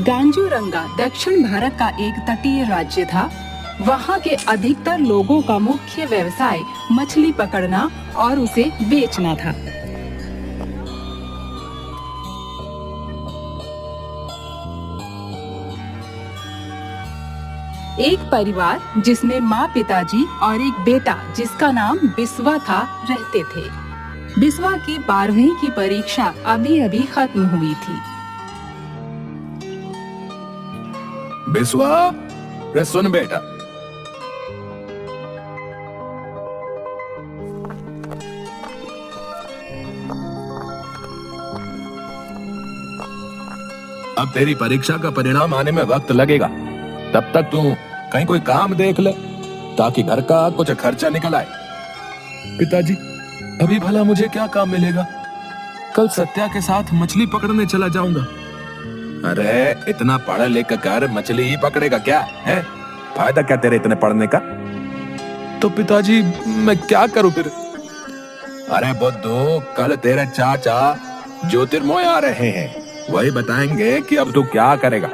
गांजूरंगा दक्षिण भारत का एक तटीय राज्य था। वहाँ के अधिकतर लोगों का मुख्य व्यवसाय मछली पकड़ना और उसे बेचना था। एक परिवार जिसमें माँ, पिताजी और एक बेटा जिसका नाम बिस्वा था रहते थे। बिस्वा की 12वीं की परीक्षा अभी खत्म हुई थी। बिस्वा, रे सुन बेटा, अब तेरी परीक्षा का परिणाम आने में वक्त लगेगा। तब तक तू कहीं कोई काम देख ले ताकि घर का कुछ खर्चा निकल आए। पिताजी, अभी भला मुझे क्या काम मिलेगा? कल सत्या के साथ मछली पकड़ने चला जाऊंगा। अरे इतना पढ़ लिख कर मछली ही पकड़ेगा क्या है? फायदा क्या तेरे इतने पढ़ने का? तो पिताजी मैं क्या करूं फिर? अरे बुद्धू, कल तेरे चाचा ज्योतिर्मय आ रहे हैं, वही बताएंगे कि अब तू क्या करेगा।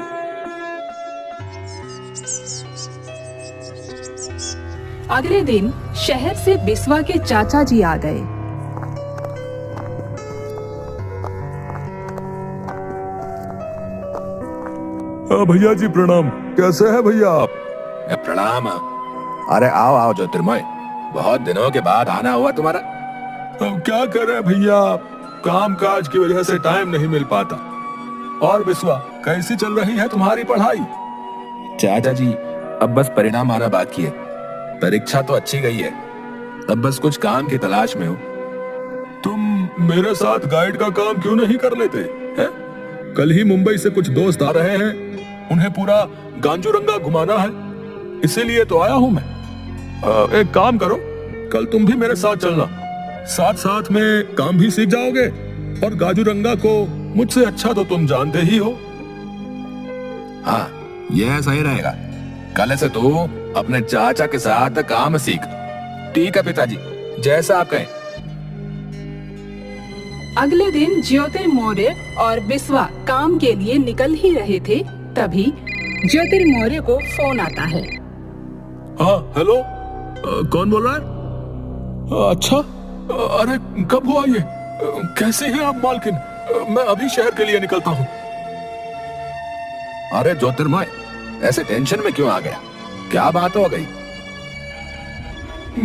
अगले दिन शहर से बिस्वा के चाचा जी आ गए। भैया जी प्रणाम। कैसे है भैया आप? प्रणाम। अरे आओ आओ ज्योतिर्मय, बहुत दिनों के बाद आना हुआ तुम्हारा। अब क्या करें भैया, काम काज की वजह से टाइम नहीं मिल पाता। और बिस्वा, कैसी चल रही है तुम्हारी पढ़ाई? चाचा जी, अब बस परिणाम आना बाकी है। परीक्षा तो अच्छी गई है, अब बस कुछ काम की तलाश में हो। तुम मेरे साथ गाइड का काम क्यों नहीं कर लेते हैं? कल ही मुंबई से कुछ दोस्त आ रहे हैं, उन्हें पूरा गांजूरंगा घुमाना है, इसीलिए तो आया हूं मैं। एक काम करो, कल तुम भी मेरे साथ चलना, साथ साथ में काम भी सीख जाओगे और गांजूरंगा को मुझसे अच्छा तो तुम जानते ही हो। हाँ, यह सही रहेगा। कल से तू अपने चाचा के साथ काम सीख। ठीक है पिताजी, जैसा आप कहें। अगले दिन ज्योतिर्मौर्य और बिस्वा काम के लिए निकल ही रहे थे, तभी ज्योतिर्मौर्य को फोन आता है। हाँ हेलो, कौन बोल रहा है? अच्छा, अरे कब हुआ ये? कैसे हैं आप मालकिन? मैं अभी शहर के लिए निकलता हूँ। अरे ज्योतिर्मय, ऐसे टेंशन में क्यों आ गया? क्या बात हो गई?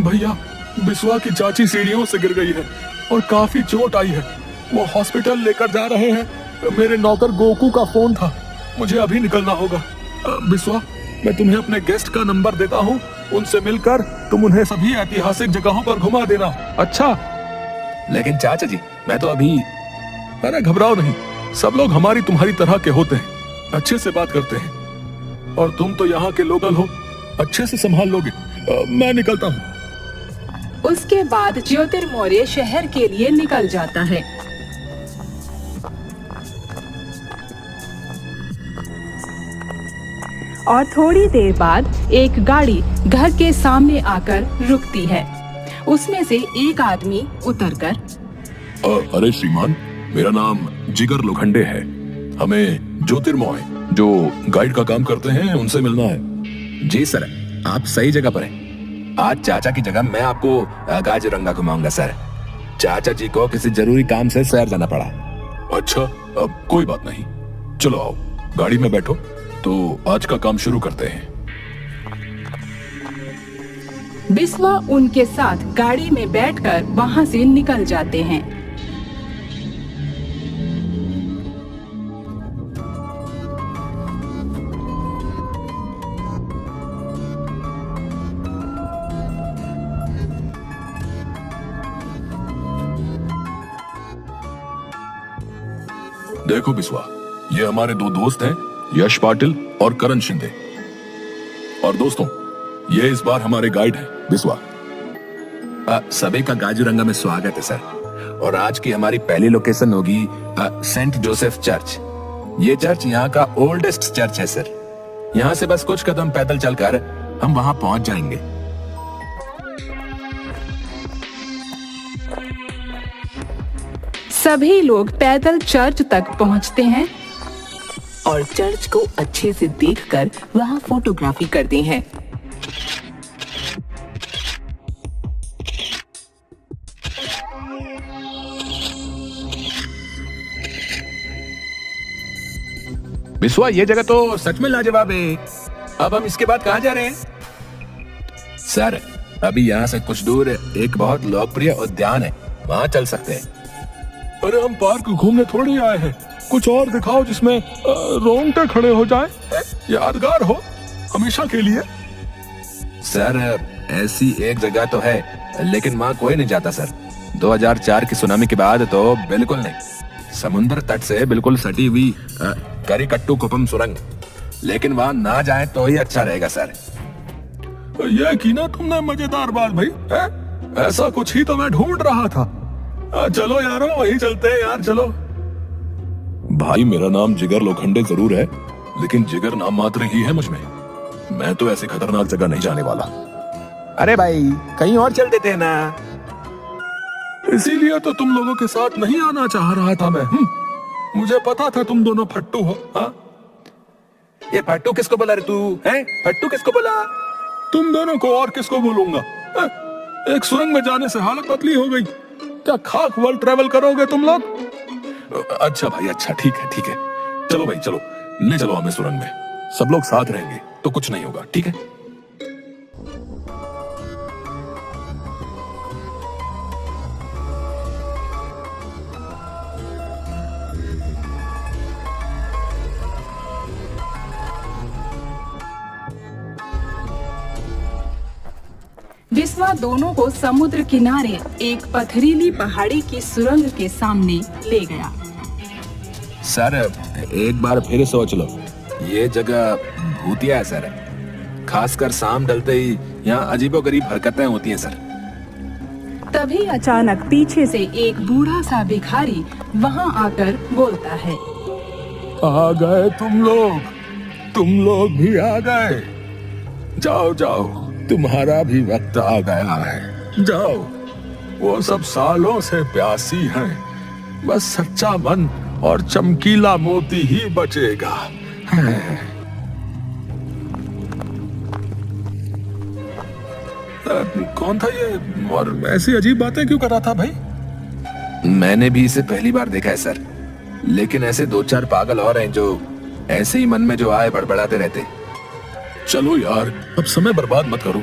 भैया, बिस्वा की चाची सीढ़ियों से गिर गई है और काफी चोट आई है। वो हॉस्पिटल लेकर जा रहे हैं। मेरे नौकर गोकू का फोन था, मुझे अभी निकलना होगा। बिस्वा, मैं तुम्हें अपने गेस्ट का नंबर देता हूँ, उनसे मिलकर तुम उन्हें सभी ऐतिहासिक जगहों पर घुमा देना। अच्छा? लेकिन चाचा जी, मैं तो अभी। अरे घबराओ नहीं, सब लोग हमारी तुम्हारी तरह के होते हैं, अच्छे से बात करते हैं। और तुम तो यहाँ के लोकल हो, अच्छे से संभाल लोगे। मैं निकलता हूँ। उसके बाद ज्योतिर्मौर्य शहर के लिए निकल जाता है। और थोड़ी देर बाद एक गाड़ी घर के सामने आकर रुकती है। उसमें से एक आदमी उतरकर, अरे श्रीमान, मेरा नाम जिगर लोखंडे है। हमें ज्योतिर्मय जो गाइड का काम करते हैं उनसे मिलना है। जी सर, आप सही जगह पर हैं। आज चाचा की जगह मैं आपको गांजूरंगा घुमाऊंगा सर। चाचा जी को किसी जरूरी काम से शहर जाना पड़ा। अच्छा, अब कोई बात नहीं, चलो आओ गाड़ी में बैठो, तो आज का काम शुरू करते हैं। बिस्वा उनके साथ गाड़ी में बैठकर वहां से निकल जाते हैं। देखो बिस्वा, ये हमारे दो दोस्त हैं, यश पाटिल और करण शिंदे। और दोस्तों, ये इस बार हमारे गाइड हैं बिस्वा। सभी का गांजूरंगा में स्वागत है सर। और आज की हमारी पहली लोकेशन होगी सेंट जोसेफ चर्च। ये चर्च यहाँ का ओल्डेस्ट चर्च है सर। यहाँ से बस कुछ कदम पैदल चलकर हम वहाँ पहुंच जाएंगे। सभी लोग पैदल चर्च तक पहुंचते हैं और चर्च को अच्छे से देखकर वहाँ फोटोग्राफी करते हैं। बिस्वा, ये जगह तो सच में लाजवाब है। अब हम इसके बाद कहाँ जा रहे हैं? सर, अभी यहाँ से कुछ दूर एक बहुत लोकप्रिय उद्यान है, वहाँ चल सकते हैं। अरे हम पार्क घूमने थोड़ी आए हैं, कुछ और दिखाओ जिसमें रोंगटे खड़े हो जाए, यादगार हो हमेशा के लिए। सर, ऐसी एक जगह तो है, लेकिन वहाँ कोई नहीं जाता सर। 2004 की सुनामी के बाद तो बिल्कुल नहीं। समुद्र तट से बिल्कुल सटी हुई करिकट्टू कुपम सुरंग, लेकिन वहाँ ना जाए तो ही अच्छा रहेगा सर। यह की ना तुमने मजेदार बात भाई, है? ऐसा कुछ ही तो मैं ढूंढ रहा था। चलो यारो, वही चलते हैं यार, चलो। भाई, मेरा नाम जिगर लोखंडे जरूर है, लेकिन जिगर नाम मात्र ही है मुझमें। मैं तो ऐसी खतरनाक जगह नहीं जाने वाला। अरे भाई, कहीं और चल देते हैं ना। इसीलिए तो तुम लोगों के साथ नहीं आना चाह रहा था मैं। मुझे पता था तुम दोनों फट्टू हो। हाँ, ये फट्टू किसको बोला रे तू? हैं? फट्टू किसको बोला? तुम दोनों को और किसको बोलूंगा? एक सुरंग में जाने से हालत पतली हो गई। क्या खाक वर्ल्ड ट्रेवल करोगे तुम लोग? अच्छा भाई, अच्छा, ठीक है ठीक है। चलो भाई चलो, ले चलो हमें सुरंग में। सब लोग साथ रहेंगे तो कुछ नहीं होगा, ठीक है? बिस्वा दोनों को समुद्र किनारे एक पथरीली पहाड़ी की सुरंग के सामने ले गया। सर, एक बार फिर सोच लो, ये जगह भूतिया है सर। खासकर शाम ढलते ही यहाँ अजीबोगरीब हरकतें होती हैं सर। तभी अचानक पीछे से एक बूढ़ा सा भिखारी वहाँ आकर बोलता है, आ गए तुम लोग भी आ गए। जाओ जाओ, तुम्हारा भी वक्त आ गया है, जाओ। वो सब सालों से प्यासी हैं, बस सच्चा मन और चमकीला मोती ही बचेगा। कौन था ये और ऐसी अजीब बातें क्यों कर रहा था भाई? मैंने भी इसे पहली बार देखा है सर, लेकिन ऐसे 2-4 पागल और हैं जो ऐसे ही मन में जो आए बड़बड़ाते रहते। चलो यार, अब समय बर्बाद मत करो।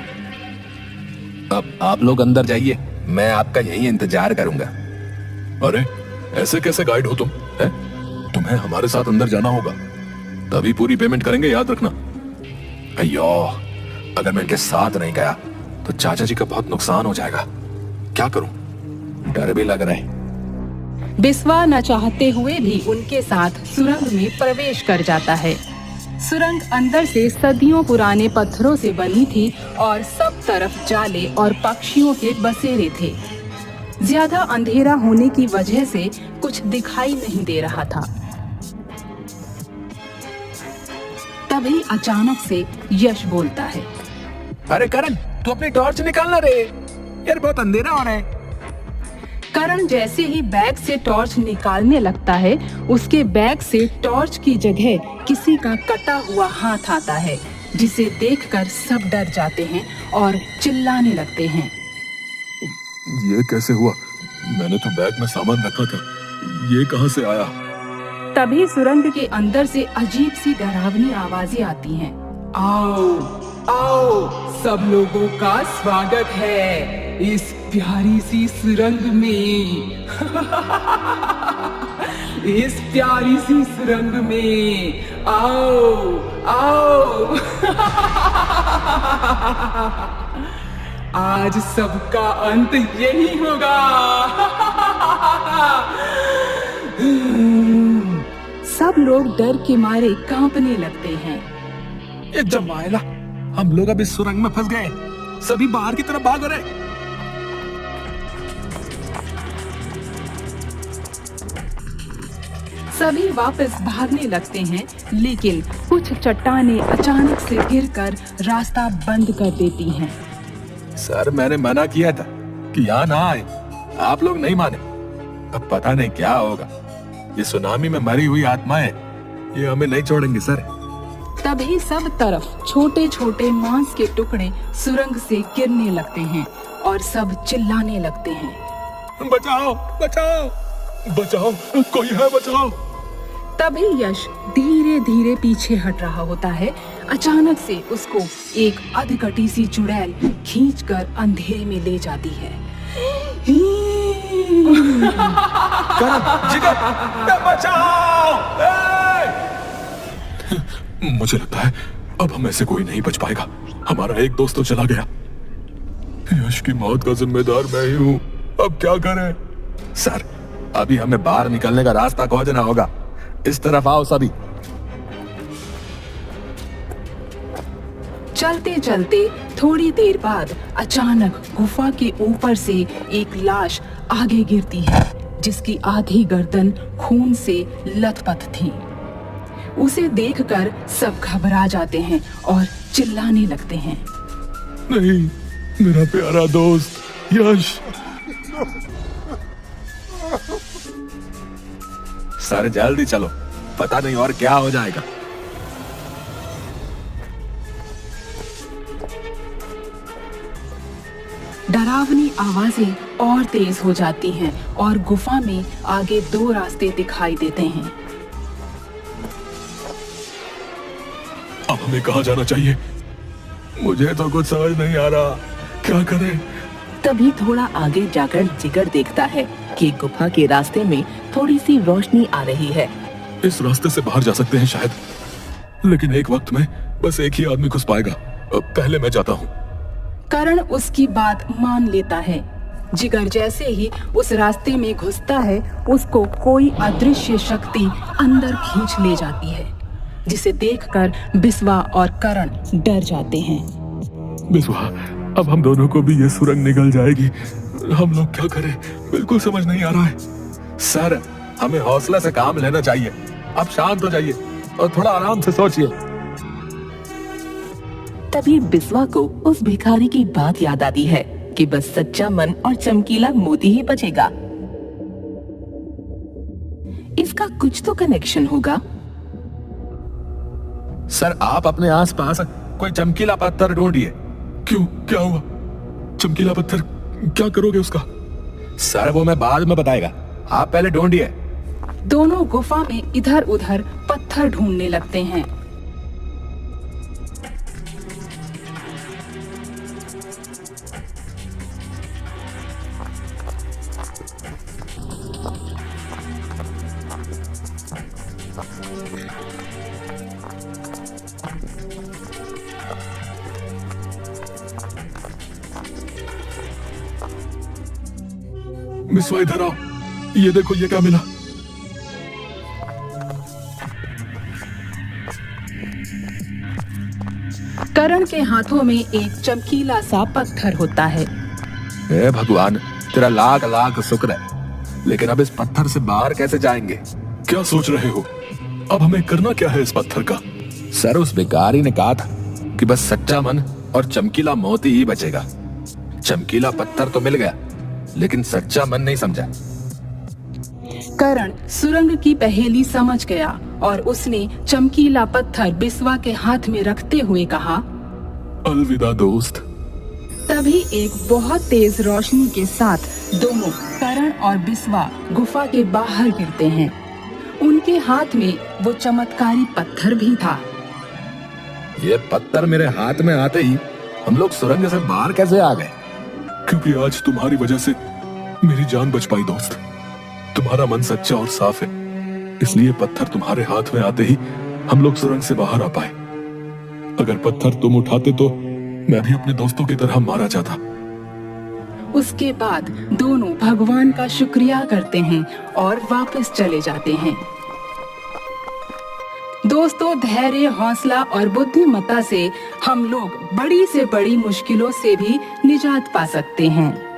अब आप लोग अंदर जाइए, मैं आपका यही इंतजार करूंगा। अरे, ऐसे कैसे गाइड हो तुम? है? तुम्हें हमारे साथ अंदर जाना होगा, तभी पूरी पेमेंट करेंगे, याद रखना। अयो, अगर मैं इनके साथ नहीं गया तो चाचा जी का बहुत नुकसान हो जाएगा। क्या करूं? डर भी लग रहा है। बिस्वा न चाहते हुए भी उनके साथ सुरंग में प्रवेश कर जाता है। सुरंग अंदर से सदियों पुराने पत्थरों से बनी थी और सब तरफ जाले और पक्षियों के बसेरे थे। ज्यादा अंधेरा होने की वजह से कुछ दिखाई नहीं दे रहा था। तभी अचानक से यश बोलता है, अरे करण, तू अपनी टॉर्च निकालना रे, यार बहुत अंधेरा हो रहा है। करण जैसे ही बैग से टॉर्च निकालने लगता है, उसके बैग से टॉर्च की जगह किसी का कटा हुआ हाथ आता है, जिसे देखकर सब डर जाते हैं और चिल्लाने लगते हैं। ये कैसे हुआ? मैंने तो बैग में सामान रखा था, ये कहां से आया? तभी सुरंग के अंदर से अजीब सी डरावनी आवाजें आती हैं। आओ आओ, सब लोगों का स्वागत है इस प्यारी सी सुरंग में। इस प्यारी सी सुरंग में आओ आओ। आज सबका अंत यही होगा। सब लोग डर के मारे कांपने लगते हैं। ये जमाइला, हम लोग अब इस सुरंग में फंस गए, सभी बाहर की तरफ भाग रहे। सभी वापस भागने लगते हैं, लेकिन कुछ चट्टानें अचानक से गिरकर रास्ता बंद कर देती हैं। सर, मैंने मना किया था कि यहाँ ना आए, आप लोग नहीं माने। अब पता नहीं क्या होगा। ये सुनामी में मरी हुई आत्माएं ये हमें नहीं छोड़ेंगे सर। तभी सब तरफ छोटे छोटे मांस के टुकड़े सुरंग से गिरने लगते हैं और सब चिल्लाने लगते हैं, बचाओ बचाओ बचाओ, कोई है बचाओ। तभी यश धीरे धीरे पीछे हट रहा होता है। अचानक से उसको एक अधकटी सी चुड़ैल खींचकर अंधेरे में ले जाती है। जिगर, बचाओ! मुझे लगता है अब हमें से कोई नहीं बच पाएगा। हमारा एक दोस्त तो चला गया। यश की मौत का जिम्मेदार मैं ही हूँ। अब क्या करें? सर, अभी हमें बाहर निकलने का रास्ता खोजना होगा। इस तरफ आओ सभी। चलते चलते थोड़ी देर बाद अचानक गुफा के ऊपर से एक लाश आगे गिरती है, जिसकी आधी गर्दन खून से लथपथ थी। उसे देखकर सब घबरा जाते हैं और चिल्लाने लगते हैं, नहीं, मेरा प्यारा दोस्त यश। सर जल्दी चलो, पता नहीं और क्या हो जाएगा। डरावनी आवाजें और तेज हो जाती हैं और गुफा में आगे 2 रास्ते दिखाई देते हैं। अब हमें कहाँ जाना चाहिए? मुझे तो कुछ समझ नहीं आ रहा, क्या करें? तभी थोड़ा आगे जाकर जिगर देखता है कि गुफा के रास्ते में थोड़ी सी रोशनी आ रही है। इस रास्ते से बाहर जा सकते हैं शायद, लेकिन एक वक्त में बस एक ही आदमी घुस पाएगा। पहले मैं जाता हूँ। करण उसकी बात मान लेता है। जिगर जैसे ही उस रास्ते में घुसता है, उसको कोई अदृश्य शक्ति अंदर खींच ले जाती है, जिसे देखकर बिस्वा और करण डर जाते हैं। बिस्वा, अब हम दोनों को भी ये सुरंग निगल जाएगी। हम लोग क्या करें? बिल्कुल समझ नहीं आ रहा है। सर, हमें हौसला से काम लेना चाहिए। आप शांत हो जाइए और थोड़ा आराम से सोचिए। तभी बिस्वा को उस भिखारी की बात याद आती है कि बस सच्चा मन और चमकीला मोती ही बचेगा। इसका कुछ तो कनेक्शन होगा। सर, आप अपने आसपास कोई चमकीला पत्थर ढूंढिए। क्यों, क्या हुआ? चमकीला पत्थर, क्या करोगे उसका? सर, वो मैं बाद में बताएगा, आप पहले ढूंढिए। दोनों गुफा में इधर उधर पत्थर ढूंढने लगते हैं। बिस्वा, इधर आओ। ये देखो, ये क्या मिला? करण के हाथों में एक चमकीला सा पत्थर होता है। हे भगवान, तेरा लाख लाख शुक्र है, लेकिन अब इस पत्थर से बाहर कैसे जाएंगे? क्या सोच रहे हो? अब हमें करना क्या है इस पत्थर का? सर, उस भिखारी ने कहा था कि बस सच्चा मन और चमकीला मोती ही बचेगा। चमकीला पत्थर तो मिल गया, लेकिन सच्चा मन नहीं समझा। करण सुरंग की पहेली समझ गया और उसने चमकीला पत्थर बिस्वा के हाथ में रखते हुए कहा, अलविदा दोस्त। तभी एक बहुत तेज रोशनी के साथ दोनों, करण और बिस्वा, गुफा के बाहर गिरते हैं। उनके हाथ में वो चमत्कारी पत्थर भी था। ये पत्थर मेरे हाथ में आते ही हम लोग सुरंग से बाहर कैसे आ गए? क्योंकि आज तुम्हारी वजह से मेरी जान बच पाई दोस्त। तुम्हारा मन सच्चा और साफ है, इसलिए पत्थर तुम्हारे हाथ में आते ही हम लोग सुरंग से बाहर आ पाए। अगर पत्थर तुम उठाते तो मैं भी अपने दोस्तों की तरह मारा जाता। उसके बाद दोनों भगवान का शुक्रिया करते हैं और वापस चले जाते हैं। दोस्तों, धैर्य, हौसला और बुद्धिमत्ता से हम लोग बड़ी से बड़ी मुश्किलों से भी निजात पा सकते हैं।